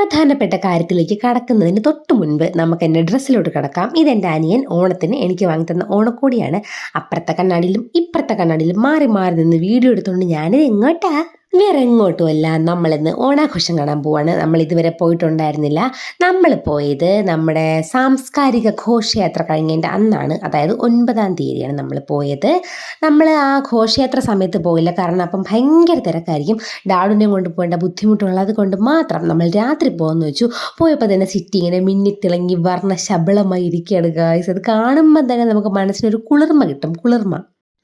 പ്രധാനപ്പെട്ട കാര്യത്തിലേക്ക് കടക്കുന്നതിന് തൊട്ട് മുൻപ് നമുക്ക് എൻ്റെ ഡ്രസ്സിലോട്ട് കിടക്കാം. ഇതെൻ്റെ അനിയൻ ഓണത്തിന് എനിക്ക് വാങ്ങിത്തന്ന ഓണക്കോടിയാണ്. അപ്പുറത്തെ കണ്ണാടിയിലും ഇപ്പുറത്തെ കണ്ണാടിയിലും മാറി മാറി നിന്ന് വീഡിയോ എടുത്തുകൊണ്ട് ഞാനിത് എങ്ങോട്ടാ വേറെ എങ്ങോട്ടുമല്ല, നമ്മളിന്ന് ഓണാഘോഷം കാണാൻ പോവാണ്. നമ്മൾ ഇതുവരെ പോയിട്ടുണ്ടായിരുന്നില്ല. നമ്മൾ പോയത് നമ്മുടെ സാംസ്കാരിക ഘോഷയാത്ര കഴിഞ്ഞതിൻ്റെ അന്നാണ്, അതായത് 9-ാം തീയതിയാണ് നമ്മൾ പോയത്. നമ്മൾ ആ ഘോഷയാത്ര സമയത്ത് പോയില്ല, കാരണം അപ്പം ഭയങ്കര തിരക്കായിരിക്കും. ഡാഡുവിനെ കൊണ്ട് പോകേണ്ട ബുദ്ധിമുട്ടുള്ളത് കൊണ്ട് മാത്രം നമ്മൾ രാത്രി പോകുമെന്ന് വെച്ചു. പോയപ്പോൾ തന്നെ സിറ്റി ഇങ്ങനെ മിന്നിത്തിളങ്ങി വർണ്ണ ശബളമായി ഇരിക്കുകയാണ് ഗായ്സ്. അത് കാണുമ്പോൾ തന്നെ നമുക്ക് മനസ്സിനൊരു കുളിർമ കിട്ടും, കുളിർമ.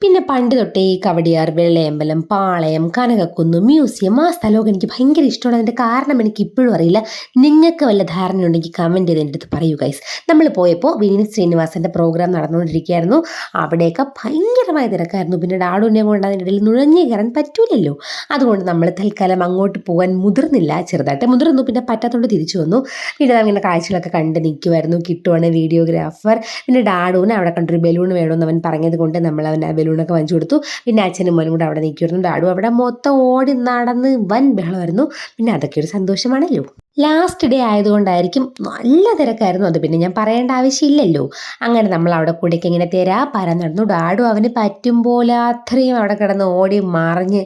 പിന്നെ പണ്ട് തൊട്ടേ ഈ കവടിയാർ, വെള്ളയമ്പലം, പാളയം, കനകക്കുന്ന്, മ്യൂസിയം, ആ സ്ഥലമൊക്കെ എനിക്ക് ഭയങ്കര ഇഷ്ടമാണ്. അതിൻ്റെ കാരണം എനിക്ക് ഇപ്പോഴും അറിയില്ല. നിങ്ങൾക്ക് വല്ല ധാരണയുണ്ടെങ്കിൽ കമൻറ്റ് ചെയ്ത് എൻ്റെ അടുത്ത് പറയൂ ഗൈസ്. നമ്മൾ പോയപ്പോൾ വിനീത് ശ്രീനിവാസൻ്റെ പ്രോഗ്രാം നടന്നുകൊണ്ടിരിക്കുകയായിരുന്നു. അവിടെയൊക്കെ ഭയങ്കരമായ തിരക്കായിരുന്നു. പിന്നെ ഡാഡുവിനെ കൊണ്ട് അതിൻ്റെ ഇടയിൽ നുഴഞ്ഞു കയറാൻ പറ്റൂലല്ലോ. അതുകൊണ്ട് നമ്മൾ തൽക്കാലം അങ്ങോട്ട് പോകാൻ മുതിർന്നില്ല. ചെറുതായിട്ട് മുതിർന്നു, പിന്നെ പറ്റാത്തതുകൊണ്ട് തിരിച്ചു വന്നു. പിന്നെ അങ്ങനെ കാഴ്ചകളൊക്കെ കണ്ട് നിൽക്കുമായിരുന്നു. കിട്ടുവാണ് വീഡിയോഗ്രാഫർ. പിന്നെ ഡാഡുവിന് അവിടെ കണ്ടൊരു ബലൂൺ വേണമെന്ന് അവൻ പറഞ്ഞത് കൊണ്ട് നമ്മൾ അവൻ ബലൂണൊക്കെ വാങ്ങിച്ചു കൊടുത്തു. പിന്നെ അച്ഛനും മോനും കൂടെ അവിടെ നിൽക്കുമായിരുന്നു. ഡാഡു അവിടെ മൊത്തം ഓടി നടന്ന് വൻ ബഹളമായിരുന്നു. പിന്നെ അതൊക്കെ ഒരു സന്തോഷമാണല്ലോ. ലാസ്റ്റ് ഡേ ആയതുകൊണ്ടായിരിക്കും നല്ല തിരക്കായിരുന്നു. അത് പിന്നെ ഞാൻ പറയേണ്ട ആവശ്യമില്ലല്ലോ. അങ്ങനെ നമ്മൾ അവിടെ കൂടെയൊക്കെ ഇങ്ങനെ പാരാൻ നടന്നു. ഡാഡു അവന് പറ്റും പോലെ അത്രയും അവിടെ കിടന്ന് ഓടി മറിഞ്ഞ്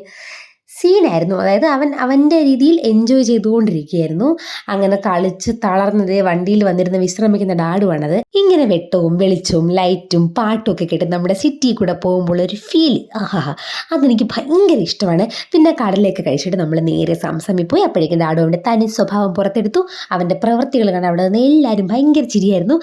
സീനായിരുന്നു. അതായത് അവൻ്റെ രീതിയിൽ എൻജോയ് ചെയ്തുകൊണ്ടിരിക്കുകയായിരുന്നു. അങ്ങനെ കളിച്ച് തളർന്നതേ വണ്ടിയിൽ വന്നിരുന്ന് വിശ്രമിക്കുന്ന ഡാഡുവാണത്. ഇങ്ങനെ വെട്ടവും വെളിച്ചവും ലൈറ്റും പാട്ടും ഒക്കെ കേട്ട് നമ്മുടെ സിറ്റിയിൽ കൂടെ പോകുമ്പോൾ ഒരു ഫീൽ, അതെനിക്ക് ഭയങ്കര ഇഷ്ടമാണ്. പിന്നെ കടലൊക്കെ കഴിച്ചിട്ട് നമ്മൾ നേരെ സംസമിൽ പോയി. അപ്പോഴേക്കും ഡാഡു അവൻ്റെ തനി സ്വഭാവം പുറത്തെടുത്തു. അവൻ്റെ പ്രവൃത്തികൾ കണ്ട് അവിടെ നിന്ന് എല്ലാവരും ഭയങ്കര ചിരിയായിരുന്നു.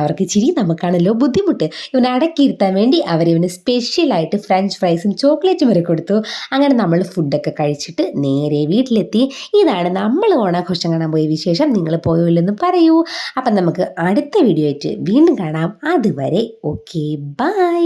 അവർക്ക് ചിരി, നമുക്കാണല്ലോ ബുദ്ധിമുട്ട്. ഇവനെ അടക്കിയിരുത്താൻ വേണ്ടി അവരിവന് സ്പെഷ്യലായിട്ട് ഫ്രഞ്ച് ഫ്രൈസും ചോക്ലേറ്റും വരെ കൊടുത്തു. അങ്ങനെ നമ്മൾ ഫുഡൊക്കെ കഴിച്ചിട്ട് നേരെ വീട്ടിലെത്തി. ഇതാണ് നമ്മൾ ഓണാഘോഷം കാണാൻ പോയ വിശേഷം. നിങ്ങൾ പോയില്ലെന്ന് പറയൂ. അപ്പം നമുക്ക് അടുത്ത വീഡിയോ ആയിട്ട് വീണ്ടും കാണാം. അതുവരെ ഓക്കെ, ബൈ.